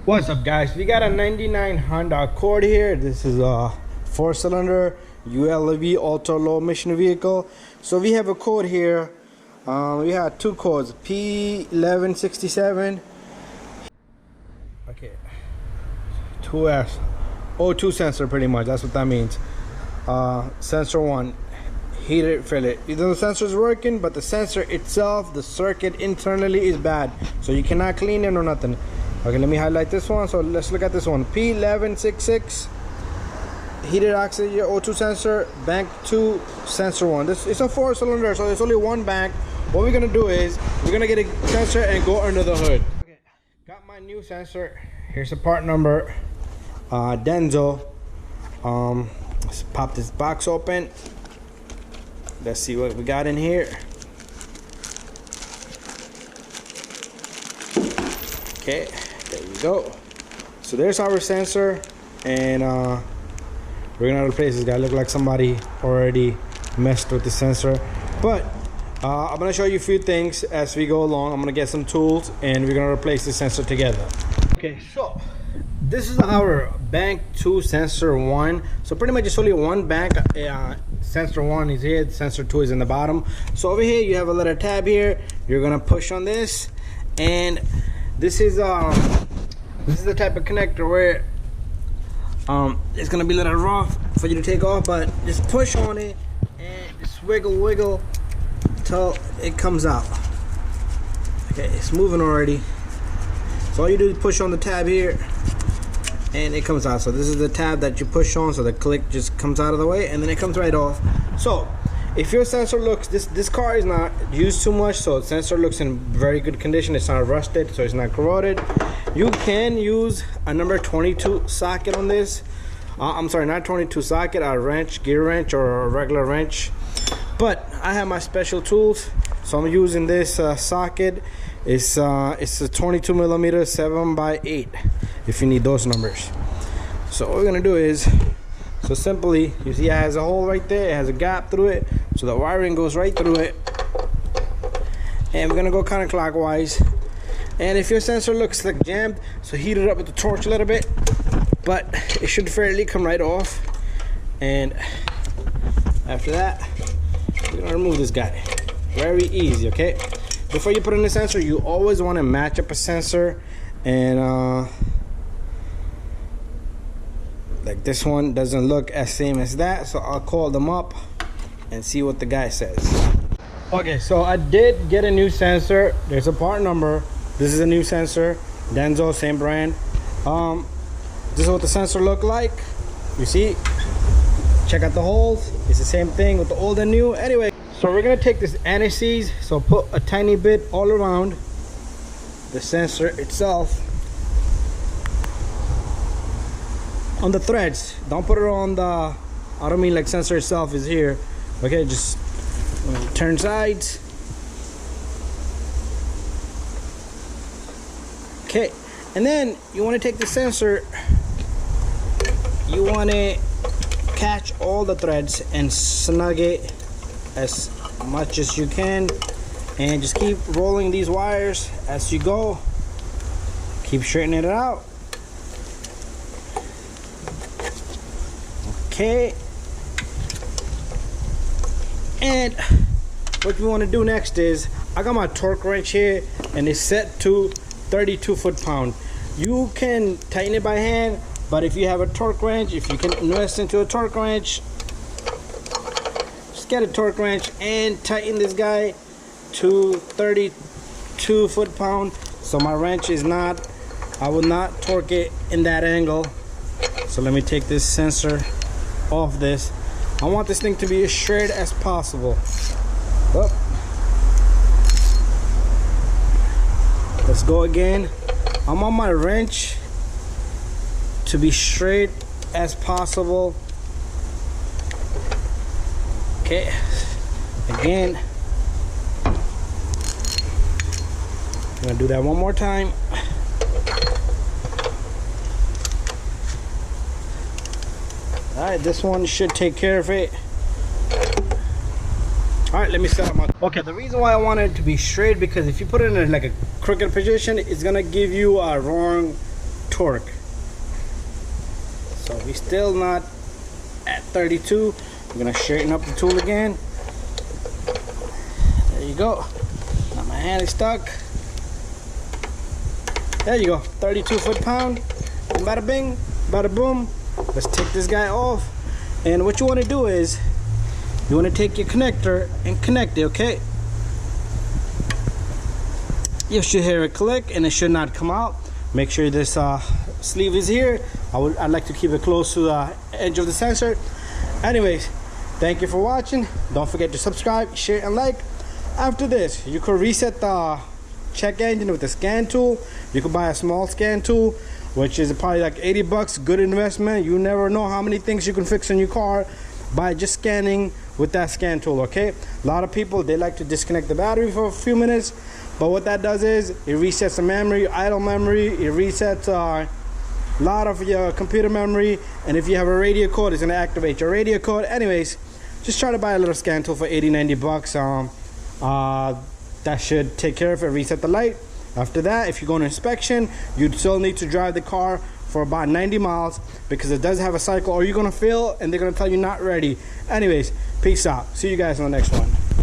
What's up, guys? We got a 99 Honda Accord here. This is a 4-cylinder ULV ultra low emission vehicle. So we have a code here. We have two codes, P1167. Okay, 2S O2 sensor, pretty much. That's what that means. Sensor 1, heated fillet. Either the sensor is working, but the sensor itself, the circuit internally is bad, so you cannot clean it or nothing. Okay, let me highlight this one. So let's look at this one. P1166, heated oxygen O2 sensor, bank 2, sensor 1. This it's a 4-cylinder, so there's only one bank. What we're gonna do is we're gonna get a sensor and go under the hood. Okay, got my new sensor. Here's the part number. Denso. Let's pop this box open. Let's see what we got in here. Okay, there you go. So there's our sensor, and we're gonna replace this guy. Look like somebody already messed with the sensor, but I'm gonna show you a few things as we go along. I'm gonna get some tools and we're gonna replace the sensor together. Okay, so this is our bank 2 sensor 1. So pretty much it's only one bank. Sensor 1 is here, sensor 2 is in the bottom. So over here you have a little tab here. You're gonna push on this, and this is the type of connector where it's gonna be a little rough for you to take off, but just push on it and just wiggle till it comes out. Okay, it's moving already. So all you do is push on the tab here and it comes out. So this is the tab that you push on, so the click just comes out of the way and then it comes right off. So if your sensor looks, this car is not used too much, so the sensor looks in very good condition. It's not rusted, so it's not corroded. You can use a number 22 socket on this. I'm sorry, not 22 socket, a wrench, gear wrench, or a regular wrench. But I have my special tools, so I'm using this socket. It's a 22 millimeter 7x8 if you need those numbers. So what we're gonna do is, so simply, you see it has a hole right there, it has a gap through it, so the wiring goes right through it. And we're gonna go counterclockwise. And if your sensor looks like jammed, so heat it up with the torch a little bit, but it should fairly come right off. And after that, we're gonna remove this guy. Very easy, okay? Before you put in the sensor, you always wanna match up a sensor, and like this one doesn't look as same as that, so I'll call them up and see what the guy says. Okay, so I did get a new sensor. There's a part number. This is a new sensor, Denso, same brand. This is what the sensor look like. You see, check out the holes. It's the same thing with the old and new. Anyway, so we're gonna take this anti-seize, so put a tiny bit all around the sensor itself. On the threads, don't put it on the, I don't mean like sensor itself is here. Okay, just turn sides. Okay, and then you want to take the sensor, you want to catch all the threads and snug it as much as you can, and just keep rolling these wires as you go. Keep straightening it out. Okay, and what we want to do next is, I got my torque wrench here and it's set to 32 foot-pound. You can tighten it by hand, but if you have a torque wrench, if you can invest into a torque wrench, just get a torque wrench and tighten this guy to 32 foot-pound. So my wrench is not, I will not torque it in that angle. So let me take this sensor off this. I want this thing to be as straight as possible. Oh. Let's go again. I'm on my wrench to be straight as possible. Okay, again. I'm gonna do that one more time. Alright, this one should take care of it. Alright, let me set up my... Okay, the reason why I want it to be straight, because if you put it in like a crooked position, it's gonna give you a wrong torque. So we still not at 32. We're gonna straighten up the tool again. There you go. Now my hand is stuck. There you go, 32 foot-pound. Bada bing, bada boom. Let's take this guy off. And what you want to do is, you want to take your connector and connect it, okay? You should hear it click and it should not come out. Make sure this sleeve is here. I'd like to keep it close to the edge of the sensor. Anyways, thank you for watching. Don't forget to subscribe, share, and like. After this, you could reset the check engine with the scan tool. You could buy a small scan tool, which is probably like 80 bucks. Good investment. You never know how many things you can fix in your car by just scanning with that scan tool, okay? A lot of people, they like to disconnect the battery for a few minutes, but what that does is it resets the memory, idle memory. It resets a lot of your computer memory, and if you have a radio code, it's going to activate your radio code. Anyways, just try to buy a little scan tool for 80-90 bucks. That should take care of it. Reset the light. After that, if you go on inspection, you still need to drive the car for about 90 miles because it does have a cycle, or you're gonna fail and they're gonna tell you not ready. Anyways, peace out. See you guys on the next one.